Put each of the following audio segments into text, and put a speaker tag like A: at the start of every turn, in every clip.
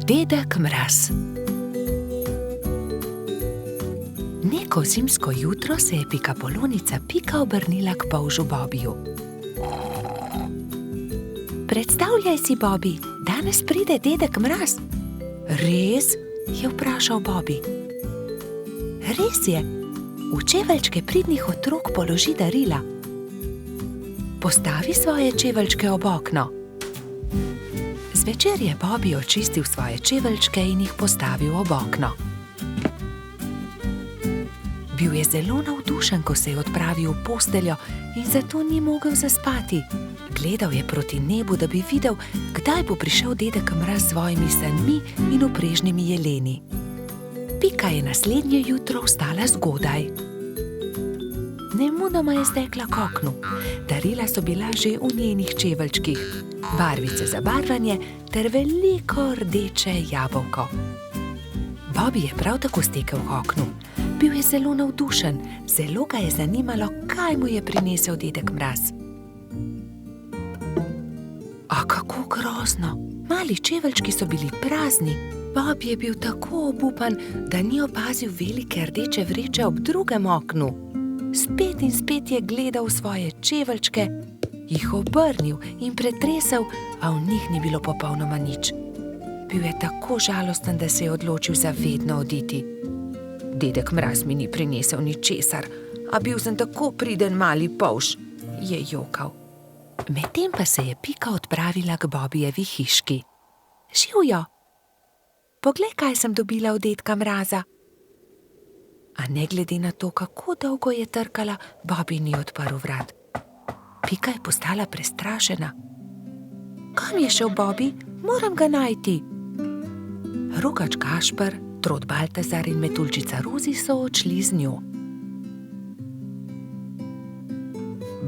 A: Dedek Mraz. Neko zimsko jutro se je pikapolonica Pika obrnila k polžu Bobiju. Predstavljaj si, Bobi, danes pride dedek Mraz. Res? Je vprašal Bobi. Res je. V čeveljčke pridnih otrok položi darila. Postavi svoje čeveljčke ob okno. Zvečer je Bobi očistil svoje čeveljčke in jih postavil ob okno. Bil je zelo navdušen, ko se je odpravil v posteljo in zato ni mogel zaspati. Gledal je proti nebu, da bi videl, kdaj bo prišel dedek Mraz s svojimi sanmi in vprežnimi jeleni. Pika je naslednje jutro vstala zgodaj. Nemudoma je stekla k oknu. Darila so bila že v njenih čeveljčkih, barvice za barvanje ter veliko rdeče jabolko. Bobi je prav tako stekel k oknu. Bil je zelo navdušen, zelo ga je zanimalo, kaj mu je prinesel dedek Mraz. A kako grozno! Mali čeveljčki so bili prazni. Bobi je bil tako obupan, da ni opazil velike rdeče vreče ob drugem oknu. Spet in spet je gledal svoje čeveljčke, jih obrnil in pretresel, a v njih ni bilo popolnoma nič. Bil je tako žalosten, da se je odločil za vedno oditi. Dedek Mraz mi ni prinesel ničesar, a bil sem tako priden mali polž, je jokal. Medtem pa se je Pika odpravila k Bobijevi hiški. Živjo! Poglej, kaj sem dobila od dedka Mraza. A ne glede na to, kako dolgo je trkala, Bobi ni odprl vrat. Pika je postala prestrašena. Kam je šel Bobi? Moram ga najti. Rogač Gašper, Trod Baltazar in Metuljčica Rozi so odšli z njo.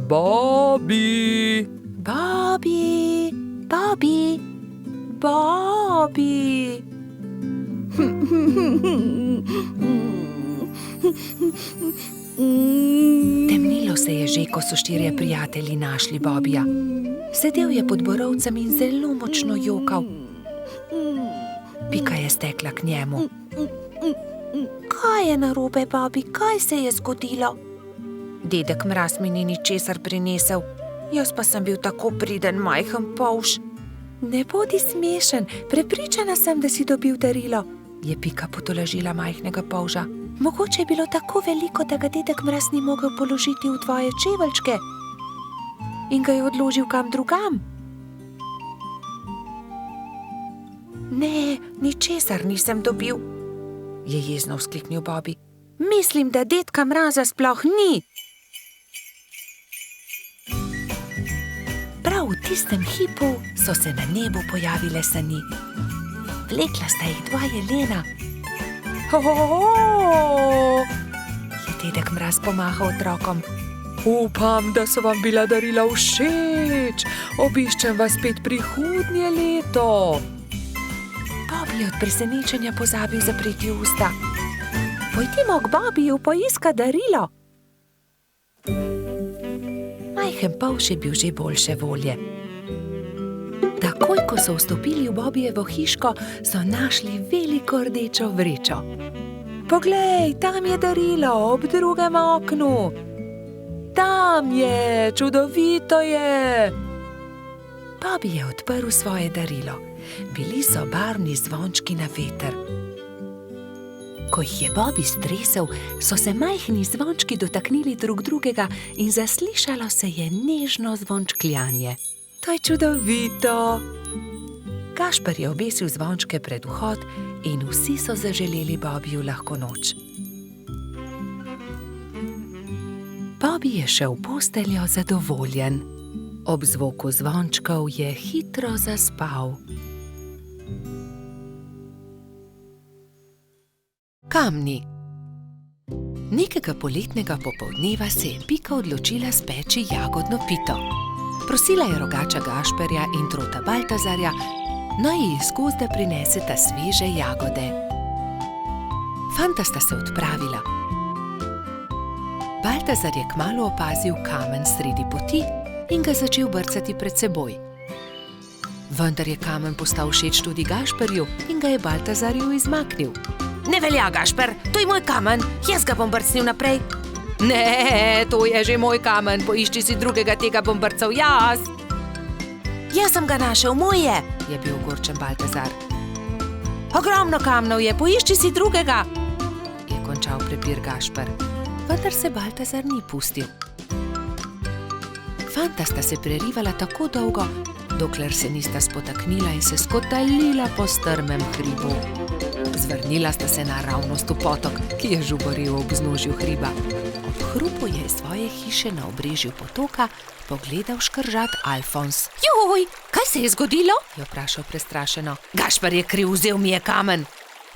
B: Bobi!
A: Bobi! Bobi! Bobi! Temnilo se je že, ko so štirje prijatelji našli Bobija. Sedel je pod borovcem in zelo močno jokal. Pika je stekla k njemu. Kaj je narobe, Bobi? Kaj se je zgodilo? Dedek Mraz mi ni ničesar prinesel. Jaz pa sem bil tako priden majhen polž. Ne bodi smešen, prepričana sem, da si dobil darilo, je Pika potolažila majhnega polža. Mogoče je bilo tako veliko, da ga dedek Mraz ni mogel položiti v tvoje čeveljčke in ga je odložil kam drugam. Ne, ničesar nisem dobil, je jezno vzkliknil Bobi. Mislim, da dedka Mraza sploh ni. Prav v tistem hipu so se na nebu pojavile sani. Vlekla sta jih dva jelena. Je dedek Mraz pomahal otrokom.
B: Upam, da so vam bila darila všeč. Obiščem vas spet prihodnje leto.
A: Bobi je od presenečenja pozabil zapreti usta. Pojdimo k Bobiju poiskat darilo. Majhen polž je bil že boljše volje. Takoj, ko so vstopili v Bobijevo hiško, so našli veliko rdečo vrečo. Poglej, tam je darilo ob drugem oknu. Tam je, čudovito je. Bobi je odprl svoje darilo. Bili so barvni zvončki na veter. Ko jih je Bobi stresel, so se majhni zvončki dotaknili drug drugega in zaslišalo se je nežno zvončkljanje. To je čudovito. Gašper je obesil zvončke pred vhod in vsi so zaželeli Bobiju lahko noč. Bobi je šel v posteljo zadovoljen. Ob zvoku zvončkov je hitro zaspal. Kamni. Nekega poletnega popoldneva se je Pika odločila speči jagodno pito. Prosila je rogača Gašperja in Trota Baltazarja, naj ji iz gozda prineseta sveže jagode. Fanta sta se odpravila. Baltazar je kmalu opazil kamen sredi poti in ga začel brcati pred seboj. Vendar je kamen postal všeč tudi Gašperju in ga je Baltazarju izmaknil. Ne velja, Gašper, to je moj kamen, jaz ga bom brcnil naprej. Ne, to je že moj kamen, poišči si drugega, tega bom brcal jaz. Jaz sem ga našel, moj je bil ogorčen Baltazar. Ogromno kamnov je, poišči si drugega, je končal prepir Gašper. Vendar se Baltazar ni pustil. Fanta sta se prerivala tako dolgo, dokler se nista spotaknila in se skotalila po strmem hribu. Zvrnila sta se naravnost v potok, ki je žuboril ob vznožju hriba. Ob hrupu je iz svoje hiše na obrežju potoka pogledal škržat Alfons. Joj, kaj se je zgodilo? Je vprašal prestrašeno. Gašper je kriv, vzel mi je kamen.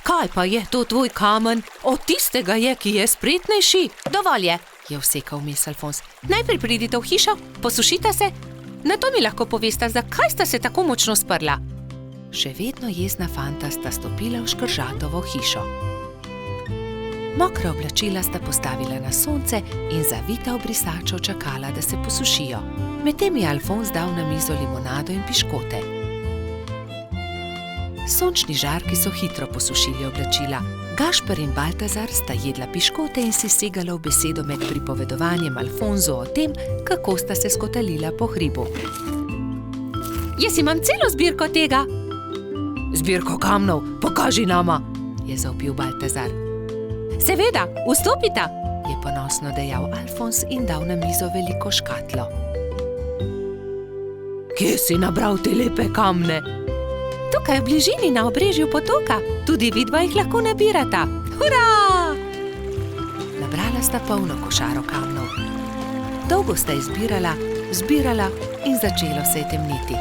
A: Kaj pa je to tvoj kamen? Od tistega je, ki je spretnejši. Dovolj je vsekal vmes Alfons. Najprej pridite v hišo, posušite se. Nato mi lahko povesta, zakaj sta se tako močno sprla. Še vedno jezna fanta sta stopila v škržatovo hišo. Mokra oblačila sta postavila na sonce in zavita v brisačo čakala, da se posušijo. Medtem je Alfons dal na mizo limonado in piškote. Sončni žarki so hitro posušili oblačila. Gašper in Baltazar sta jedla piškote in si segala v besedo med pripovedovanjem Alfonzu o tem, kako sta se skotalila po hribu. Jaz imam celo zbirko tega. Zbirko kamnov, pokaži nama, je zavpil Baltazar. Seveda, vstopita, je ponosno dejal Alfons in dal na mizo veliko škatlo. Kje si nabral te lepe kamne? Tukaj v bližini na obrežju potoka, tudi vidva jih lahko nabirata. Hurra! Nabrala sta polno košaro kamnov. Dolgo sta izbirala, zbirala in začelo se je temniti.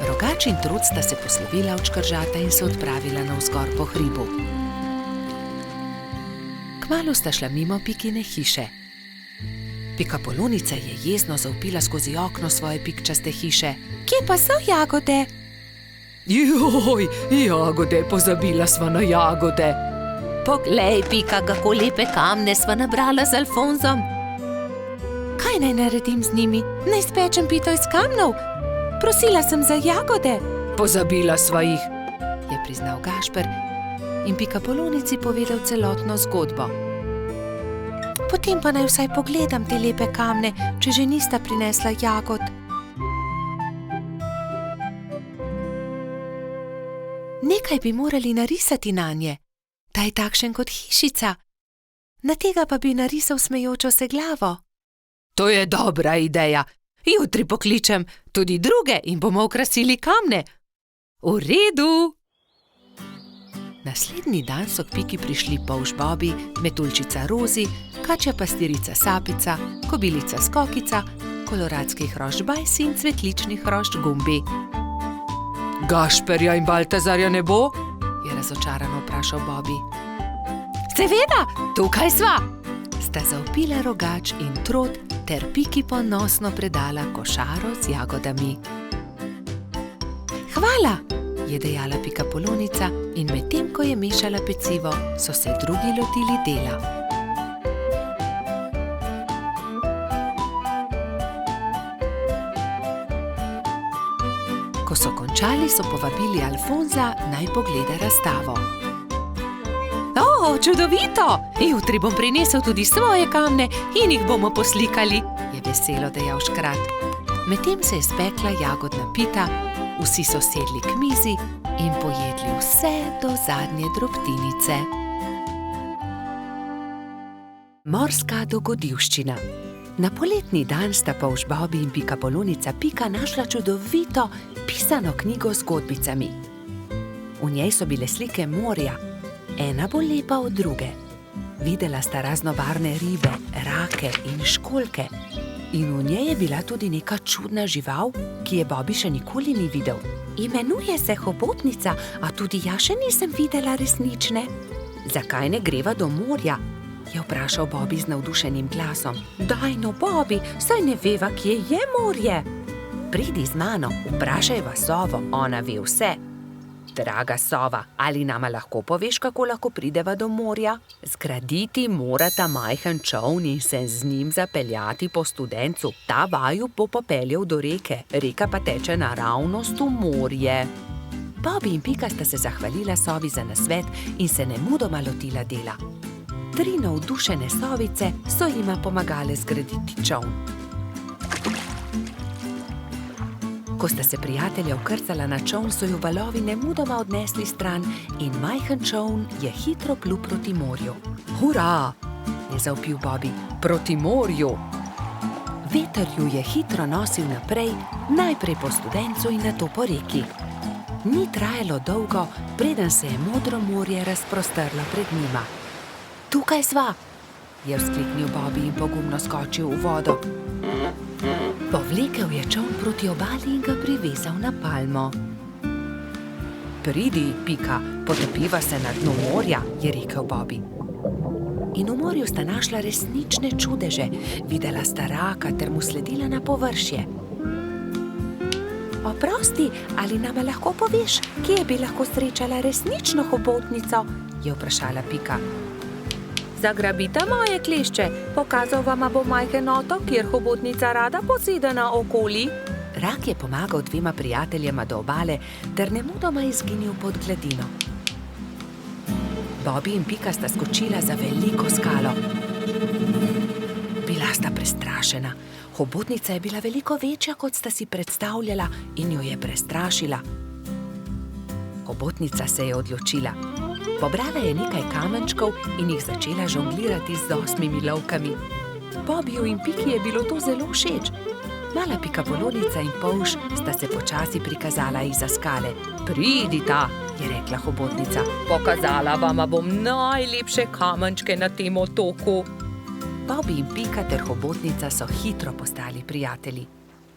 A: Rogač in Trud sta se poslovila od škržata in se odpravila navzgor po hribu. Kmalu sta šla mimo Pikine hiše. Pikapolonica je jezno zavpila skozi okno svoje pikčaste hiše. Kje pa so jagode? Joj, jagode, pozabila sva na jagode. Poglej, Pika, kako lepe kamne sva nabrala z Alfonzom. Kaj naj naredim z njimi? Naj spečem pito iz kamnov? Prosila sem za jagode. Pozabila sva jih, je priznal Gašper in Pikapolonici povedal celotno zgodbo. Potem pa naj vsaj pogledam te lepe kamne, če že nista prinesla jagod. Nekaj bi morali narisati nanje, da je takšen kot hišica. Na tega pa bi narisal smejočo se glavo. To je dobra ideja. Jutri pokličem tudi druge in bomo okrasili kamne. V redu. Naslednji dan so k Piki prišli polž Bobi, metuljčica Rozi, kačja pastirica Sapica, kobilica Skokica, koloradski hrošč Bajsi in cvetlični hrošč Gumbi. Gašperja in Baltazarja ne bo? Je razočarano vprašal Bobi. Seveda, tukaj sva! Sta zavpila Rogač in Trod ter Piki ponosno predala košaro z jagodami. Hvala, je dejala Pikapolonica in medtem, ko je mešala pecivo, so se drugi lotili dela. Ko so končali, so povabili Alfonza, naj pogleda razstavo. O, čudovito! Jutri bom prinesel tudi svoje kamne in jih bomo poslikali, je veselo dejal škrat. Medtem se je spekla jagodna pita, vsi so sedli k mizi in pojedli vse do zadnje drobtinice. Morska dogodivščina. Na poletni dan sta polž Bobi in Pikapolonica Pika našla čudovito pisano knjigo z zgodbicami. V njej so bile slike morja, ena bolj lepa od druge. Videla sta raznobarvne ribe, rake in školjke. In v njej je bila tudi neka čudna žival, ki je Bobi še nikoli ni videl. Imenuje se hobotnica, a tudi jaz še nisem videla resnične. Zakaj ne greva do morja? Je vprašal Bobi z navdušenim glasom. Daj no, Bobi, saj ne veva, kje je morje. Pridi z mano, vprašajva sovo, ona ve vse. Draga sova, ali nama lahko poveš, kako lahko prideva do morja? Zgraditi morata majhen čoln in se z njim zapeljati po Studencu. Ta vaju bo popeljal do reke, reka pa teče naravnost v morje. Bobby in Pika sta se zahvalila sovi za nasvet in se nemudoma lotila dela. 3 navdušene sovice so jima pomagale zgraditi čoln. Ko sta se prijatelja vkrcala na čoln, so ju valovi nemudoma odnesli stran in majhen čoln je hitro plul proti morju. Hurra! Je zavpil Bobby. Proti morju! Veter ju je hitro nosil naprej, najprej po Studencu in nato po reki. Ni trajalo dolgo, preden se je modro morje razprostrlo pred njima. Tukaj sva, je vzkliknil Bobby in pogumno skočil v vodo. Povlekel je čoln proti obali in ga privezal na palmo. Pridi, Pika, potopiva se na dnu morja, je rekel Bobby. In v morju sta našla resnične čudeže, videla sta raka ter mu sledila na površje. Oprosti, ali nama lahko poveš, kje bi lahko srečala resnično hobotnico? Je vprašala Pika. Zagrabita moje klešče, pokazal vama bo majhen otok, kjer hobotnica rada poseda naokoli. Rak je pomagal 2 prijateljema do obale ter nemudoma izginil pod gladino. Bobby in Pika sta skočila za veliko skalo. Bila sta prestrašena. Hobotnica je bila veliko večja, kot sta si predstavljala, in jo je prestrašila. Hobotnica se je odločila. Pobrala je nekaj kamenčkov in jih začela žonglirati z 8 lovkami. Bobbyju in Piki je bilo to zelo všeč. Mala pikapolonica in polž sta se počasi prikazala izza skale. Pridita, je rekla hobotnica. Pokazala vama bom najlepše kamenčke na tem otoku. Bobby in Pika ter hobotnica so hitro postali prijatelji.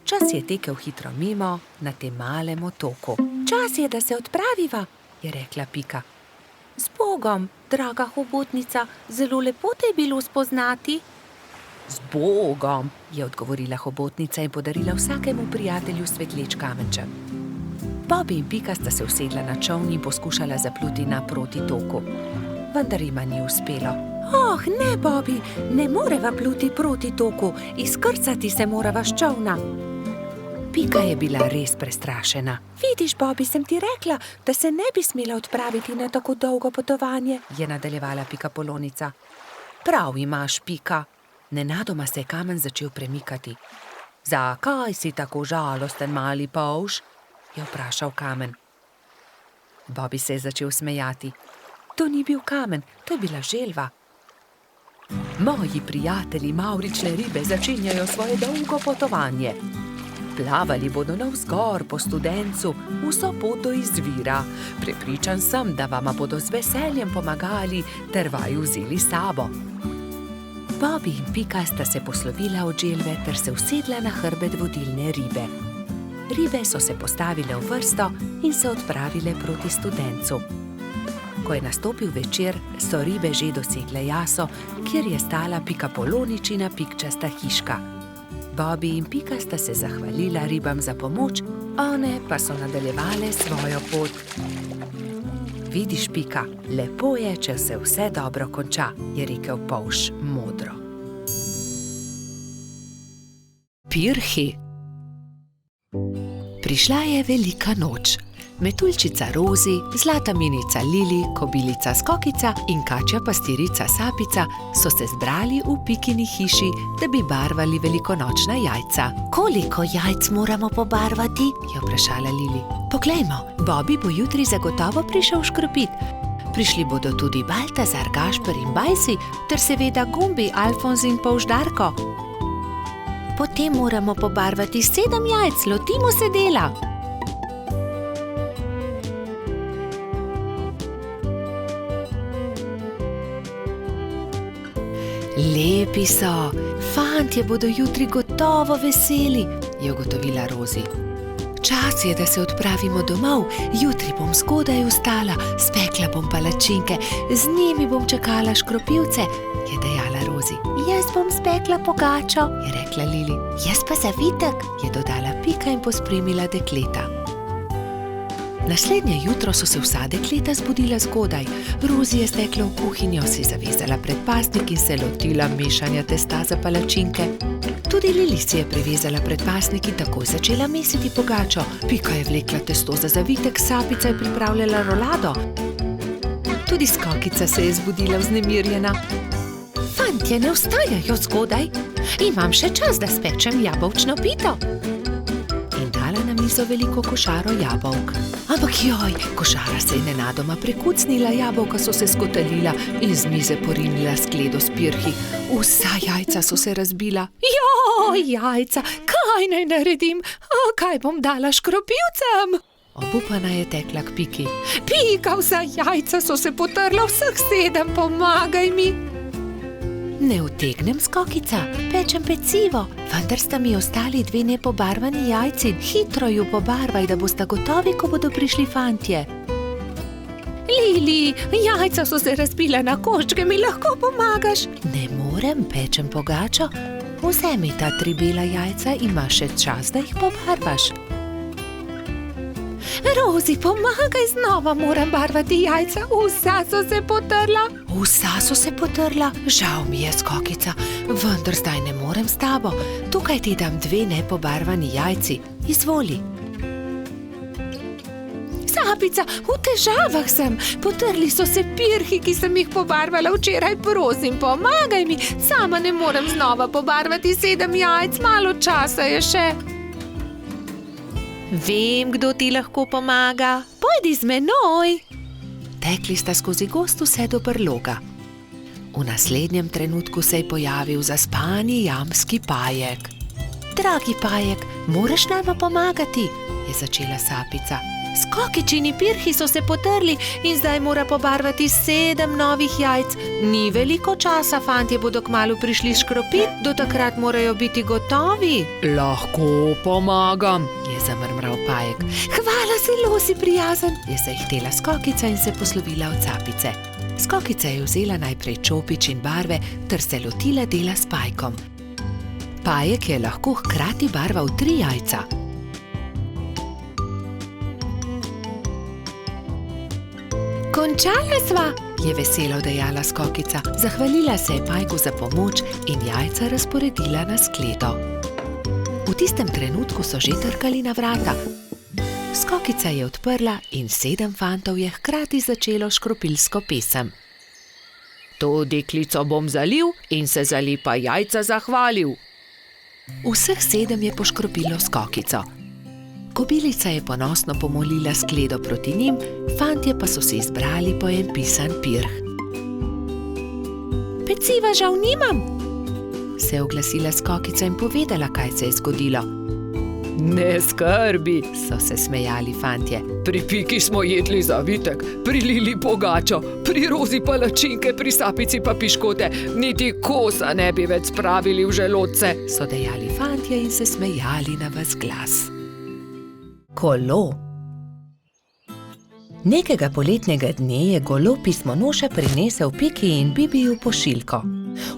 A: Čas je tekel hitro mimo na tem malem otoku. Čas je, da se odpraviva, je rekla Pika. Z Bogom, draga hobotnica, zelo lepo te je bilo spoznati. Z Bogom, je odgovorila hobotnica in podarila vsakemu prijatelju svetleč kamenček. Bobby in Pika sta se usedla na čoln in poskušala zapluti naproti toku. Vendar jima ni uspelo. Oh, ne, Bobby, ne moreva pluti proti toku, izkrcati se morava s čolna. Pika je bila res prestrašena. Vidiš, Bobby, sem ti rekla, da se ne bi smela odpraviti na tako dolgo potovanje, je nadaljevala pikapolonica. Prav imaš, Pika. Nenadoma se je kamen začel premikati. Zakaj si tako žalosten, mali polž? Je vprašal kamen. Bobby se je začel smejati. To ni bil kamen, to je bila želva. Moji prijatelji mavrične ribe začenjajo svoje dolgo potovanje. Plavali bodo navzgor po Studencu, vso pot do izvira. Prepričan sem, da vama bodo z veseljem pomagali ter vaju vzeli s sabo. Bobby in Pika sta se poslovila od želve ter se usedla na hrbet vodilne ribe. Ribe so se postavile v vrsto in se odpravile proti Studencu. Ko je nastopil večer, so ribe že dosegle jaso, kjer je stala pikapoloničina pikčasta hiška. Bobby in Pika sta se zahvalila ribam za pomoč, one pa so nadaljevale svojo pot. Vidiš, Pika, lepo je, če se vse dobro konča, je rekel polž modro. Pirhi. Prišla je velika noč. Metuljčica Rozi, zlata minica Lili, kobilica Skokica in kačja pastirica Sapica so se zbrali v Pikini hiši, da bi barvali velikonočna jajca. Koliko jajc moramo pobarvati? Je vprašala Lili. Poglejmo, Bobby bo jutri zagotovo prišel škropit. Prišli bodo tudi Baltazar, Gašper in Bajsi ter seveda Gumbi, Alfonz in polž Darko. Potem moramo pobarvati 7 jajc, lotimo se dela. Lepi so, fantje bodo jutri gotovo veseli, je ugotovila Rozi. Čas je, da se odpravimo domov, jutri bom zgodaj vstala, spekla bom palačinke, z njimi bom čakala škropivce, je dejala Rozi. Jaz bom spekla pogačo, je rekla Lili. Jaz pa zavitek, je dodala Pika in pospremila dekleta. Naslednje jutro so se vsa dekleta zbudila zgodaj. Rozi je stekla v kuhinjo, si zavezala predpasnik in se lotila mešanja testa za palačinke. Tudi Lili si je privezala predpasnik in takoj začela mesiti pogačo. Pika je vlekla testo za zavitek, Sapica je pripravljala rolado. Tudi Skokica se je zbudila vznemirjena. Fantje, ne vstajajo zgodaj. Imam še čas, da spečem jabolčno pito. In dala na mizo veliko košaro jabolk. Ampak joj, košara se je nenadoma prekucnila, jabolka so se skotalila in z mize porinila skledo s pirhi. Vsa jajca so se razbila. Joj, jajca, kaj naj naredim? Kaj bom dala škropivcem? Obupana je tekla k Piki. Pika, vsa jajca so se potrla, vseh 7, pomagaj mi. Ne utegnem, Skokica, pečem pecivo, vendar sta mi ostali 2 nepobarvani jajci. Hitro ju pobarvaj, da bosta gotovi, ko bodo prišli fantje. Lili, jajca so se razbila na koščke, mi lahko pomagaš? Ne morem, pečem pogačo. Vzemi ta 3 bela jajca, imaš še čas, da jih pobarvaš. Rozi, pomagaj, znova moram barvati jajca, vsa so se potrla. Vsa so se potrla? Žal mi je, Skokica, vendar zdaj ne morem s tabo. Tukaj ti dam 2 nepobarvani jajci, izvoli. Sapica, v težavah sem, potrli so se pirhi, ki sem jih pobarvala včeraj, prosim, pomagaj mi, sama ne morem znova pobarvati 7 jajc, malo časa je še. Vem, kdo ti lahko pomaga. Pojdi z menoj. Tekli sta skozi gozd vse do brloga. V naslednjem trenutku se je pojavil zaspani jamski Pajek. Dragi Pajek, moraš nama pomagati, je začela Sapica. Skokičini pirhi so se potrli in zdaj mora pobarvati 7 novih jajc. Ni veliko časa, fantje bodo kmalu prišli škropit, do takrat morajo biti gotovi. Lahko pomagam, je zamrmral Pajek. Hvala, zelo si prijazen, je zahtela Skokica in se poslovila od Sapice. Skokica je vzela najprej čopič in barve ter se lotila dela s Pajkom. Pajek je lahko hkrati barval 3 jajca. Končala sva, je veselo dejala Skokica. Zahvalila se je Pajku za pomoč in jajca razporedila na skledo. V tistem trenutku so že trkali na vrata. Skokica je odprla in 7 fantov je hkrati začelo škropilsko pesem. To deklico bom zalil in se za lepa jajca zahvalil. Vseh 7 je poškropilo Skokico. Kobilica je ponosno pomolila skledo proti njim, fantje pa so se izbrali po en pisan pirh. Peciva žal nimam, se je oglasila Skokica in povedala, kaj se je zgodilo. Ne skrbi, so se smejali fantje. Pri Piki smo jedli zavitek, pri Lili pogačo, pri Rozi palačinke, pri Sapici pa piškote. Niti kosa ne bi več spravili v želodce, so dejali fantje in se smejali na ves glas. Kolo. Nekega poletnega dne je golo pismonoša prinesel Piki in Bibiju pošiljko.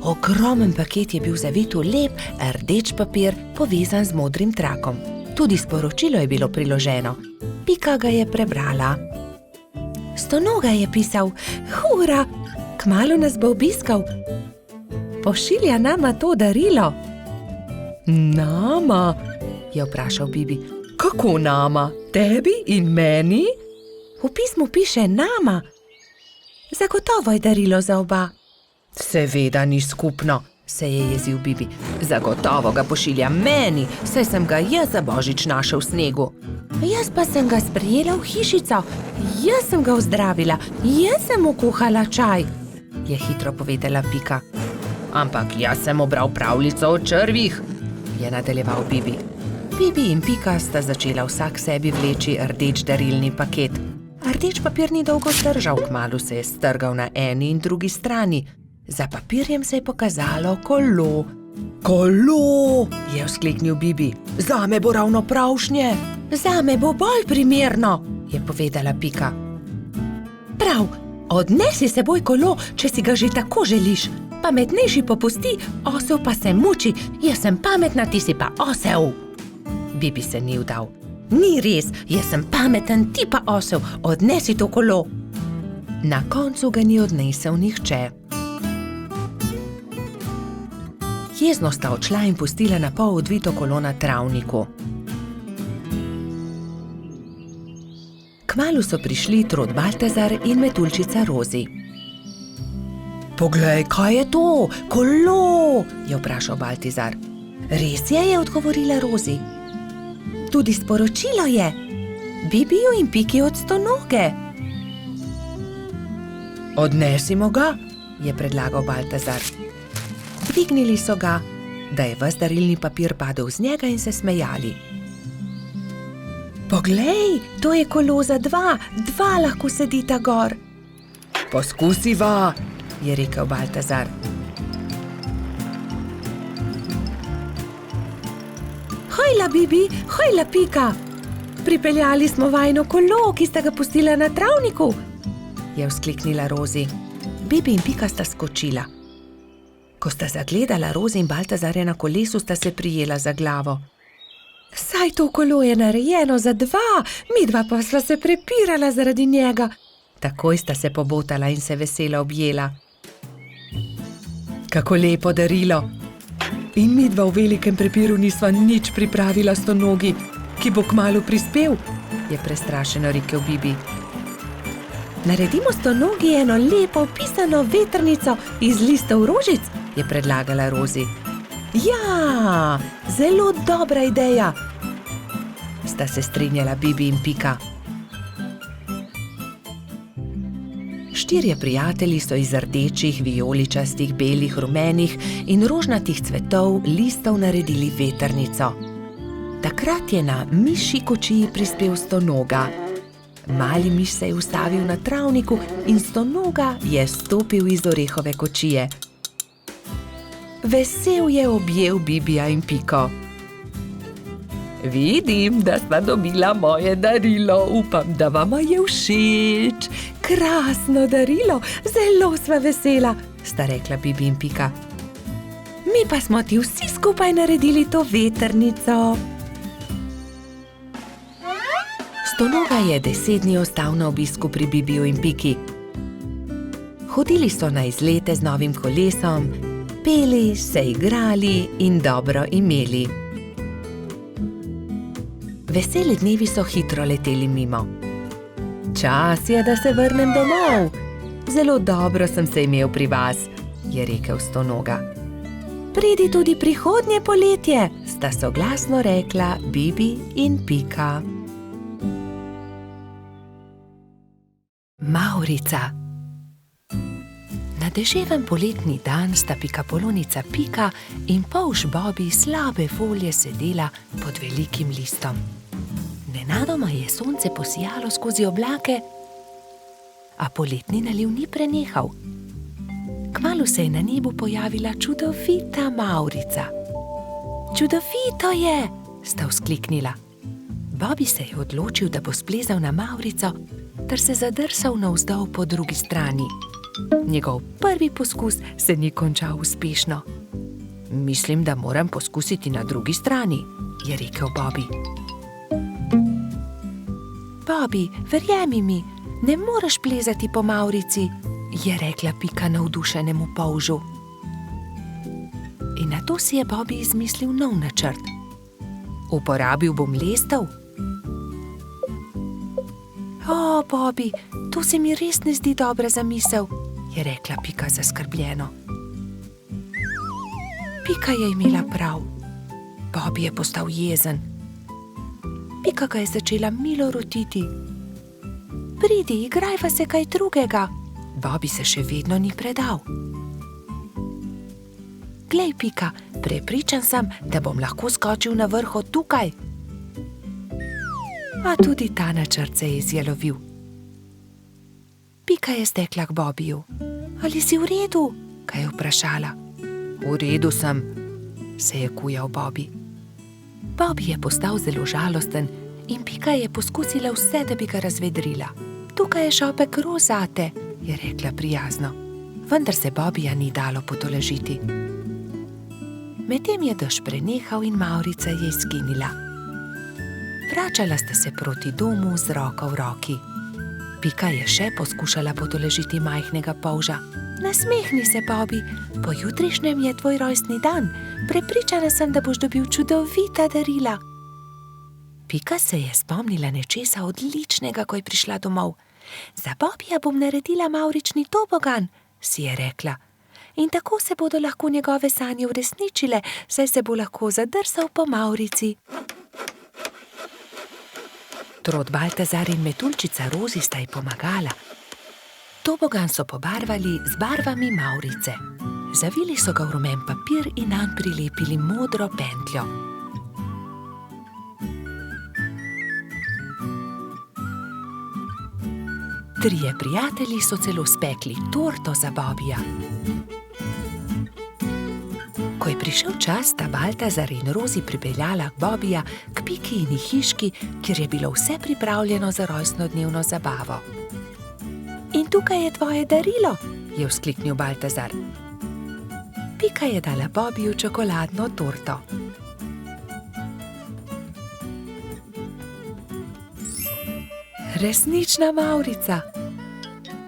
A: Ogromen paket je bil zavit v lep, rdeč papir, povezan z modrim trakom. Tudi sporočilo je bilo priloženo. Pika ga je prebrala. Stonoga je pisal, hura, kmalu nas bo obiskal. Pošilja nama to darilo. Nama, je vprašal Bibi. Kako nama? Tebi in meni? V pismu piše nama. Zagotovo je darilo za oba. Seveda ni skupno, se je jezil Bibi. Zagotovo ga pošilja meni, saj sem ga jaz za božič našel v snegu. Jaz pa sem ga sprejela v hišico. Jaz sem ga ozdravila. Jaz sem mu kuhala čaj, je hitro povedala Pika. Ampak jaz sem obral pravljico o črvih, je nadaljeval Bibi. Bibi in Pika sta začela vsak sebi vleči rdeč darilni paket. Rdeč papir ni dolgo zdržal, kmalu se je strgal na eni in drugi strani. Za papirjem se je pokazalo kolo. Kolo, je vzkliknil Bibi. Zame bo ravno pravšnje. Zame bo bolj primerno, je povedala Pika. Prav, odnesi s seboj kolo, če si ga že tako želiš. Pametnejši popusti, osel pa se muči. Jaz sem pametna, ti si pa osel. Bibi se ni vdal. Ni res, jaz sem pameten, ti pa osel, odnesi to kolo. Na koncu ga ni odnesel nihče. Jezno sta odšla in pustila na pol odvito kolo na travniku. Kmalu so prišli Trod Baltazar in metuljčica Rozi. Poglej, kaj je to? Kolo, je vprašal Baltazar. Res je odgovorila Rozi. Tudi sporočilo je. Bibiju in Piki od Stonoge. Odnesimo ga, je predlagal Baltazar. Dvignili so ga, da je ves darilni papir padel z njega in se smejali. Poglej, to je kolo za dva lahko sedita gor. Poskusiva, je rekel Baltazar. Hojla, Bibi, hojla, Pika. Pripeljali smo vajino kolo, ki sta ga pustila na travniku, je vzkliknila Rozi. Bibi in Pika sta skočila. Ko sta zagledala Rozi in Baltazarja na kolesu, sta se prijela za glavo. Saj to kolo je narejeno za dva, midva pa sva se prepirala zaradi njega. Takoj sta se pobotala in se veselo objela. Kako lepo darilo! In midva v velikem prepiru nisva nič pripravila Stonogi, ki bo kmalu prispel, je prestrašeno rekel Bibi. Naredimo Stonogi eno lepo pisano vetrnico iz listov rožic, je predlagala Rozi. Ja, zelo dobra ideja, sta se strinjala Bibi in Pika. Štirje prijatelji so iz rdečih, vijoličastih, belih, rumenih in rožnatih cvetov listov naredili vetrnico. Takrat je na mišji kočiji prispel Stonoga. Mali miš se je ustavil na travniku in Stonoga je stopil iz orehove kočije. Vesel je objel Bibija in Piko. Vidim, da sta dobila moje darilo, upam, da vama je všeč. Krasno darilo, zelo sva vesela, sta rekla Bibi in Pika. Mi pa smo ti vsi skupaj naredili to vetrnico. Stonoga je 10 dni ostal na obisku pri Bibiju in Piki. Hodili so na izlete z novim kolesom, peli, se igrali in dobro imeli. Veseli dnevi so hitro leteli mimo. Čas je, da se vrnem domov. Zelo dobro sem se imel pri vas, je rekel Stonoga. Pridi tudi prihodnje poletje, sta soglasno rekla Bibi in Pika. Mavrica. Na deževen poletni dan sta pikapolonica Pika in polž Bobi slabe volje sedela pod velikim listom. Nenadoma je sonce posijalo skozi oblake, a poletni naliv ni prenehal. Kmalu se je na nebu pojavila čudovita Mavrica. Čudovito je, sta vzkliknila. Bobi se je odločil, da bo splezal na Mavrico, ter se zadrsal navzdol po drugi strani. Njegov prvi poskus se ni končal uspešno. Mislim, da moram poskusiti na drugi strani, je rekel Bobi. Bobi, verjemi mi, ne moreš plezati po Mavrici, je rekla Pika navdušenemu polžu. In nato si je Bobi izmislil nov načrt. Uporabil bom lestev. O, Bobi, to se mi res ne zdi dobra zamisel, je rekla Pika zaskrbljeno. Pika je imela prav. Bobi je postal jezen. Pika ga je začela milo rotiti. Pridi, igrajva se kaj drugega. Bobi se še vedno ni predal. Glej, Pika, prepričan sem, da bom lahko skočil na vrh od tukaj. A tudi ta načrt se je izjalovil. Pika je stekla k Bobiju. Ali si v redu? Ga je vprašala. V redu sem, se je kujal Bobi. Bobi je postal zelo žalosten in Pika je poskusila vse, da bi ga razvedrila. Tukaj je šopek rož zate, je rekla prijazno. Vendar se Bobija ni dalo potolažiti. Medtem je dež prenehal in Mavrica je izginila. Vračala sta se proti domu z roko v roki. Pika je še poskušala potolažiti majhnega polža. Nasmehni se, Bobby, pojutrišnjem je tvoj rojstni dan. Prepričana sem, da boš dobil čudovita darila. Pika se je spomnila nečesa odličnega, ko je prišla domov. Za Bobbyja bom naredila mavrični tobogan, si je rekla. In tako se bodo lahko njegove sanje uresničile, saj se bo lahko zadrsal po mavrici. Trod Baltazar in metuljčica Rozi sta ji pomagala. Tobogan so pobarvali z barvami mavrice. Zavili so ga v rumen papir in nanj prilepili modro pentljo. Trije prijatelji so celo spekli torto za Bobbyja. Ko je prišel čas, sta Baltazar in Rozi pripeljala Bobbyja k Pikini hiški, kjer je bilo vse pripravljeno za rojstnodnevno zabavo. In tukaj je tvoje darilo, je vzkliknil Baltazar. Pika je dala Bobbyju čokoladno torto. Resnična mavrica.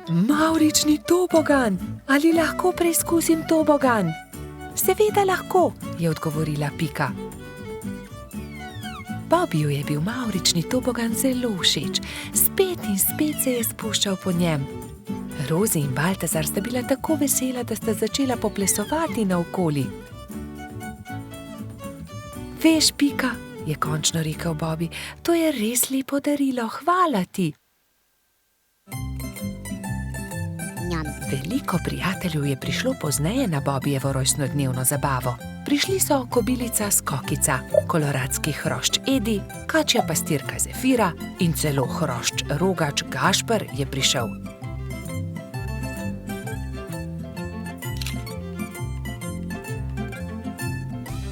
A: Mavrični tobogan. Ali lahko preizkusim tobogan? Seveda lahko, je odgovorila Pika. Bobbyju je bil mavrični tobogan zelo všeč. Spet in spet se je spuščal po njem. Rozi in Baltazar sta bila tako vesela, da sta začela poplesovati naokoli. Veš, Pika, je končno rekel Bobby, to je res lepo darilo, hvala ti. Veliko prijateljev je prišlo pozneje na Bobbyjevo rojstnodnevno zabavo. Prišli so kobilica Skokica, koloradski hrošč Edi, kačja pastirka Zefira in celo hrošč Rogač Gašper je prišel.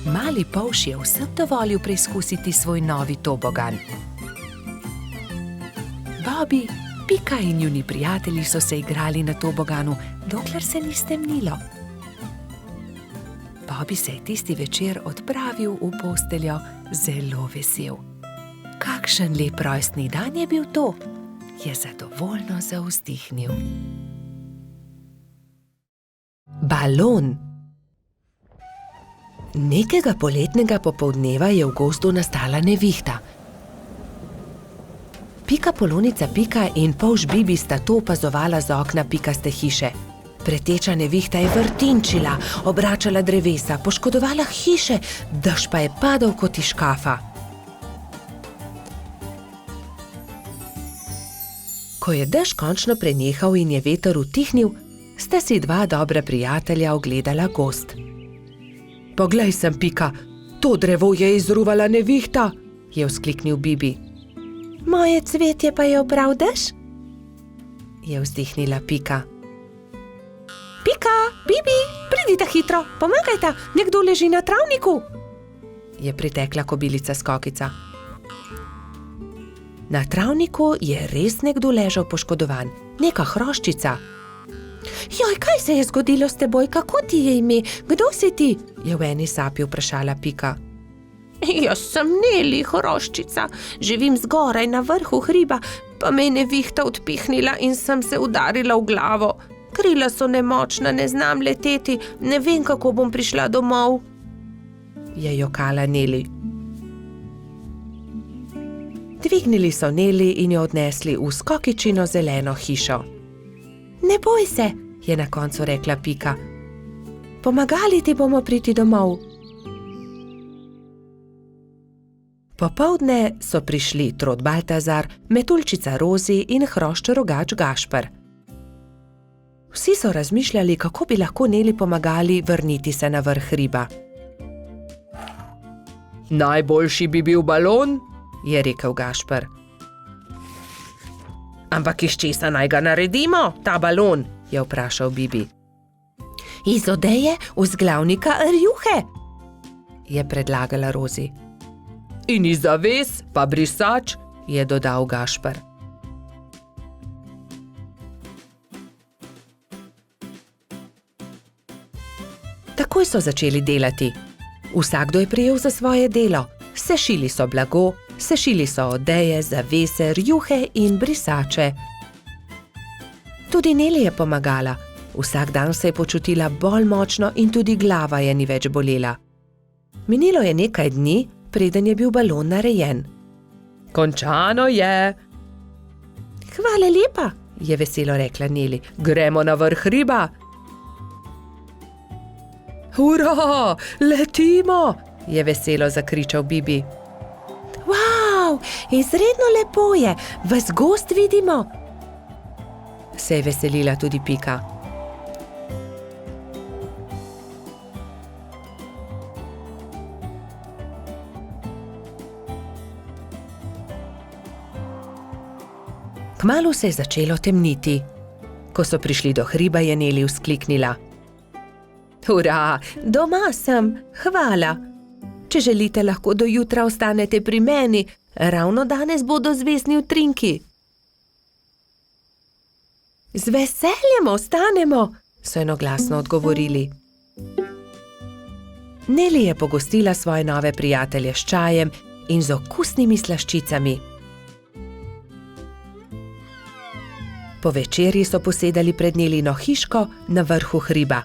A: Mali polž je vsem dovolil preizkusiti svoj novi tobogan. Bobby, Pika in njuni prijatelji so se igrali na toboganu, dokler se ni stemnilo. Bobby se je tisti večer odpravil v posteljo zelo vesel. Kakšen lep rojstni dan je bil to, je zadovoljno zavzdihnil. Balon. Nekega poletnega popoldneva je v gozdu nastala nevihta. Pika Polonica Pika in polž Bibi sta to opazovala z okna pikaste hiše. Preteča nevihta je vrtinčila, obračala drevesa, poškodovala hiše, dež pa je padal kot iz škafa. Ko je dež končno prenehal in je veter utihnil, sta si dva dobra prijatelja ogledala gozd. Poglej sem, Pika, to drevo je izruvala nevihta, je vzkliknil Bibi. Moje cvetje pa je obral dež? Je vzdihnila Pika. Pika, Bibi, pridite hitro, pomagajta, nekdo leži na travniku, je pritekla kobilica Skokica. Na travniku je res nekdo ležal poškodovan, neka hroščica. Joj, kaj se je zgodilo s teboj, kako ti je ime, kdo si ti? Je v eni sapi vprašala Pika. Jaz sem Neli, hroščica, živim zgoraj na vrhu hriba, pa me je nevihta odpihnila in sem se udarila v glavo. Krila so nemočna, ne znam leteti, ne vem, kako bom prišla domov, je jokala Neli. Dvignili so Neli in jo odnesli v Skokičino zeleno hišo. Ne boj se, je na koncu rekla Pika. Pomagali ti bomo priti domov. Popoldne so prišli Trod Baltazar, metuljčica Rozi in hrošč Rogač Gašper. Vsi so razmišljali, kako bi lahko Neli pomagali vrniti se na vrh hriba. Najboljši bi bil balon, je rekel Gašper. Ampak iz česa naj ga naredimo, ta balon, je vprašal Bibi. Iz odeje vzglavnika rjuhe, je predlagala Rozi. In iz zaves pa brisač, je dodal Gašper. Takoj so začeli delati. Vsakdo je prijel za svoje delo. Sešili so blago, Sešili so odeje, zavese, rjuhe in brisače. Tudi Neli je pomagala. Vsak dan se je počutila bolj močno in tudi glava je ni več bolela. Minilo je nekaj dni, preden je bil balon narejen. Končano je. Hvala lepa, je veselo rekla Neli. Gremo na vrh hriba. Hurra, letimo, je veselo zakričal Bibi. Wow, izredno lepo je, ves gozd vidimo. Se je veselila tudi Pika. Kmalu se je začelo temniti. Ko so prišli do hriba, je Neli vzkliknila. Hurra, doma sem, hvala. Če želite, lahko do jutra ostanete pri meni, ravno danes bodo zvezdni utrinki. Z veseljem ostanemo, so enoglasno odgovorili. Neli je pogostila svoje nove prijatelje s čajem in z okusnimi slaščicami. Po večerji so posedali pred Nelino hiško na vrhu hriba.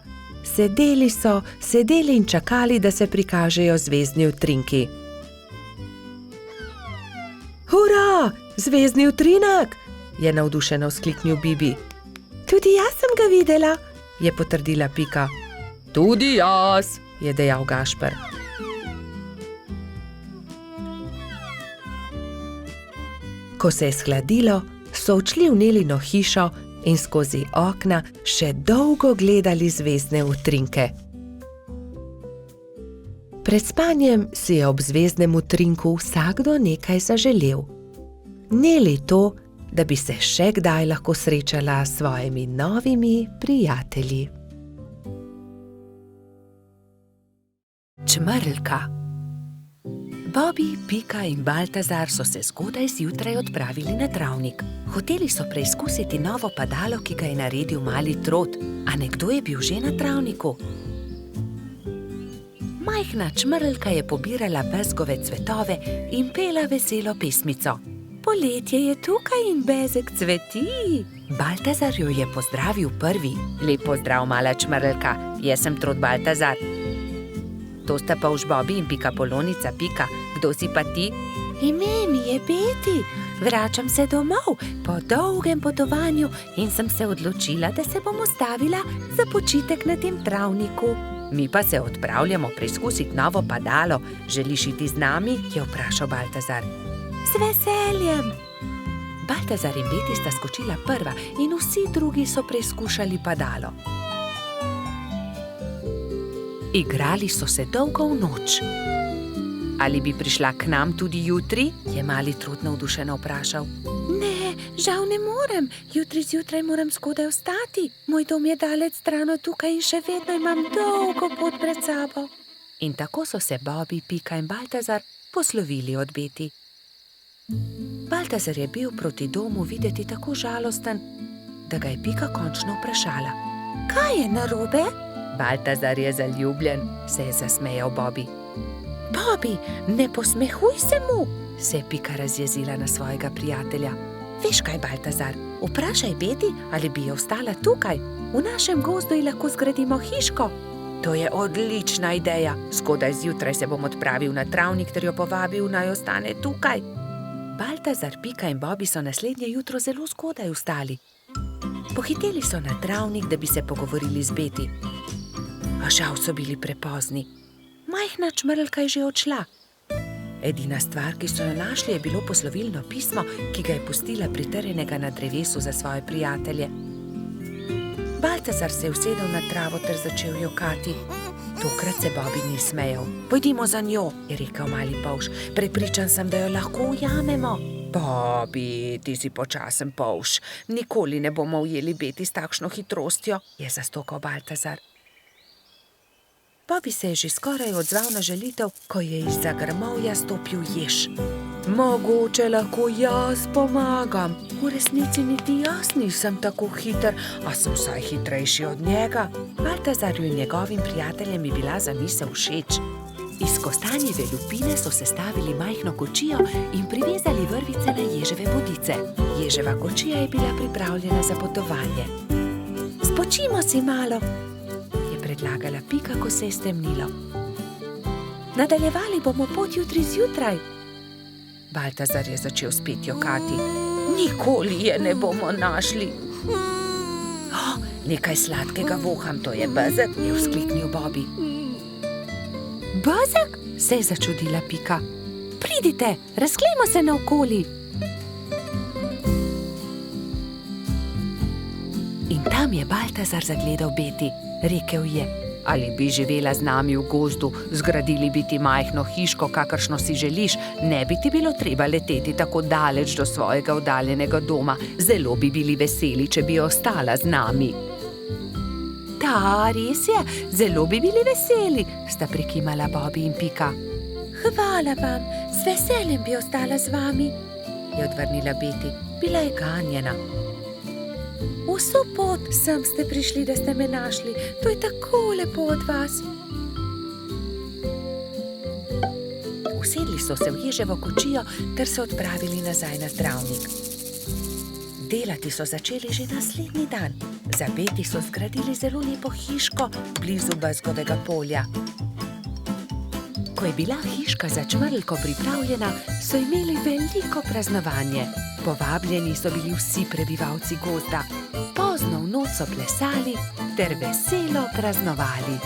A: Sedeli in čakali, da se prikažejo zvezdni utrinki. Hurra, zvezdni utrinek, je navdušeno vzkliknil Bibi. Tudi jaz sem ga videla, je potrdila Pika. Tudi jaz, je dejal Gašper. Ko se je shladilo, so odšli v Nelino hišo in skozi okna še dolgo gledali zvezdne utrinke. Pred spanjem si je ob zvezdnem utrinku vsakdo nekaj zaželel. Neli to, da bi se še kdaj lahko srečala s svojimi novimi prijatelji. Čmrlka. Bobi, Pika in Baltazar so se zgodaj zjutraj odpravili na travnik. Hoteli so preizkusiti novo padalo, ki ga je naredil mali Trot, a nekdo je bil že na travniku. Majhna čmrlka je pobirala bezgove cvetove in pela veselo pesmico. Poletje je tukaj in bezeg cveti. Baltazar jo je pozdravil prvi. Lep pozdrav, mala čmrlka, jaz sem Trot Baltazar. To sta Polž Bobi in Pika Polonica Pika. Kdo si pa ti? Ime mi je Beti. Vračam se domov po dolgem potovanju in sem se odločila, da se bom ustavila za počitek na tem travniku. Mi pa se odpravljamo preizkusiti novo padalo. Želiš iti z nami? Je vprašal Baltazar. Z veseljem. Baltazar in Beti sta skočila prva in vsi drugi so preizkušali padalo. Igrali so se dolgo v noč. Ali bi prišla k nam tudi jutri? Je mali Trot navdušeno vprašal. Ne, žal ne morem. Jutri zjutraj moram zgodaj vstati. Moj dom je daleč stran od tukaj in še vedno imam dolgo pot pred sabo. In tako so se Bobi, Pika in Baltazar poslovili od Beti. Baltazar je bil proti domu videti tako žalosten, da ga je Pika končno vprašala. Kaj je narobe? Baltazar je zaljubljen, se je zasmejal Bobi. Bobi, ne posmehuj se mu, se je Pika razjezila na svojega prijatelja. Veš kaj, Baltazar, vprašaj Beti, ali bi jo ostala tukaj. V našem gozdu ji lahko zgradimo hiško. To je odlična ideja. Zgodaj zjutraj se bom odpravil na travnik ter jo povabil, naj ostane tukaj. Baltazar, Pika in Bobi so naslednje jutro zelo zgodaj vstali. Pohiteli so na travnik, da bi se pogovorili z Beti. A žal so bili prepozni. Majhna čmrlka je že odšla. Edina stvar, ki so jo našli, je bilo poslovilno pismo, ki ga je pustila pritrjenega na drevesu za svoje prijatelje. Baltazar se je usedel na travo ter začel jokati. Tokrat se Bobi ni smejal. Pojdimo za njo, je rekel mali Polž. Prepričan sem, da jo lahko ujamemo. Bobi, ti si počasen polž. Nikoli ne bomo ujeli Beti s takšno hitrostjo, je zastokal Baltazar. Bobi se je že skoraj odzval na želitev, ko je izza grmovja stopil jež.
B: Mogoče lahko jaz pomagam. V resnici niti jaz nisem tako hiter, a sem vsaj hitrejši od njega.
A: Baltazarju in njegovim prijateljem je bila zamisel všeč. Iz kostanjeve lupine so sestavili majhno kočijo in privezali vrvice na ježeve bodice. Ježeva kočija je bila pripravljena za potovanje. Spočimo si malo, je predlagala Pika, ko se je stemnilo. Nadaljevali bomo pot jutri zjutraj. Baltazar je začel spet jokati. Nikoli je ne bomo našli. Nekaj sladkega voham, to je bezeg, je vzkliknil Bobby. Bezeg? Se je začudila Pika. Pridite, razglejmo se naokoli. In tam je Baltazar zagledal Beti. Rekel je: ali bi živela z nami v gozdu, zgradili bi ti majhno hiško, kakršno si želiš, ne bi ti bilo treba leteti tako daleč do svojega oddaljenega doma. Zelo bi bili veseli, če bi ostala z nami. Da, res je, zelo bi bili veseli, sta prikimala Bobby in Pika. Hvala vam, z veseljem bi ostala z vami, je odvrnila Beti. Bila je ganjena. Vso pot sem ste prišli, da ste me našli. To je tako lepo od vas. Usedli so se v ježevo kočijo ter se odpravili nazaj na travnik. Delati so začeli že naslednji dan. Za Beti so zgradili zelo lepo hiško blizu bezgovega polja. Ko je bila hiška za čmrlko pripravljena, so imeli veliko praznovanje. Povabljeni so bili vsi prebivalci gozda. Pozno v noč so plesali ter veselo praznovali.